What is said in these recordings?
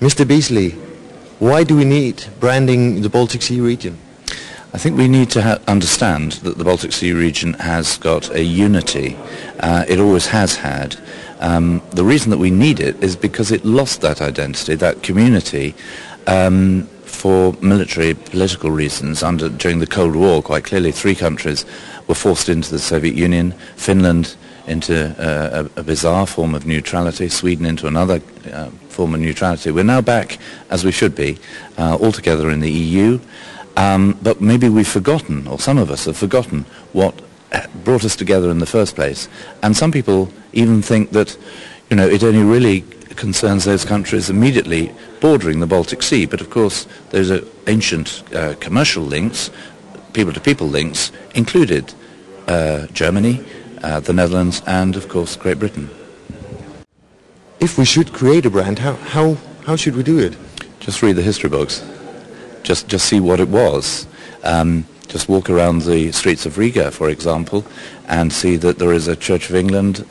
Mr. Beazley, why do we need branding the Baltic Sea region? I think we need to understand that the Baltic Sea region has got a unity. It always has had. The reason that we need it is because it lost that identity, that community, for military, political reasons. During the Cold War, quite clearly, 3 countries were forced into the Soviet Union, Finland into a bizarre form of neutrality, Sweden into another form of neutrality. We're now back, as we should be, all together in the EU. But maybe we've forgotten, or some of us have forgotten, what brought us together in the first place. And some people even think that, it only really concerns those countries immediately bordering the Baltic Sea. But of course, those are ancient commercial links, people-to-people links, included Germany, the Netherlands, and of course Great Britain. If we should create a brand, how should we do it? Just read the history books. Just see what it was. Just walk around the streets of Riga, for example, and see that there is a Church of England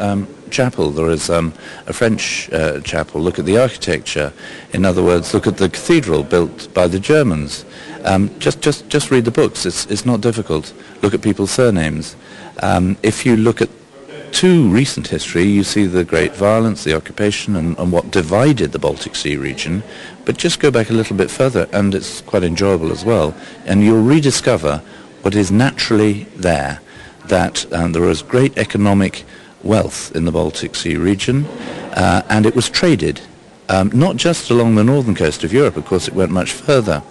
chapel. There is a French chapel. Look at the architecture. In other words, look at the cathedral built by the Germans. Just read the books. It's not difficult. Look at people's surnames. If you look at too recent history, you see the great violence, the occupation, and what divided the Baltic Sea region. But just go back a little bit further, and it's quite enjoyable as well, and you'll rediscover what is naturally there, that there is great economic wealth in the Baltic Sea region, and it was traded, not just along the northern coast of Europe. Of course, it went much further.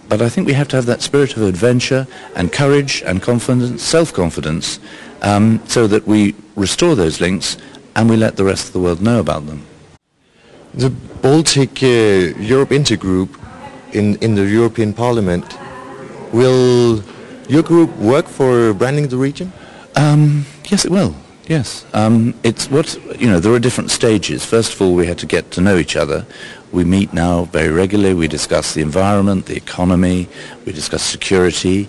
But I think we have to have that spirit of adventure and courage and confidence, self-confidence, so that we restore those links and we let the rest of the world know about them. The Baltic Europe Intergroup in the European Parliament, will your group work for branding the region? Yes, it will. Yes. It's what, there are different stages. First of all, we had to get to know each other. We meet now very regularly. We discuss the environment, the economy. We discuss security.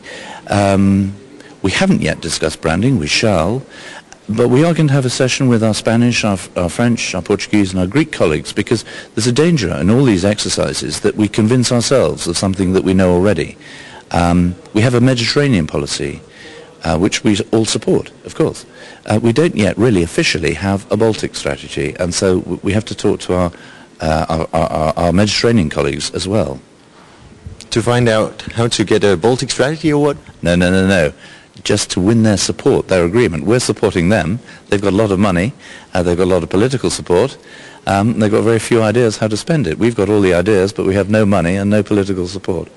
We haven't yet discussed branding. We shall. But we are going to have a session with our Spanish, our French, our Portuguese and our Greek colleagues, because there's a danger in all these exercises that we convince ourselves of something that we know already. We have a Mediterranean policy, which we all support, of course. We don't yet really officially have a Baltic strategy, and so we have to talk to our Mediterranean colleagues as well. To find out how to get a Baltic strategy or what? No. Just to win their support, their agreement. We're supporting them. They've got a lot of money. They've got a lot of political support. They've got very few ideas how to spend it. We've got all the ideas, but we have no money and no political support.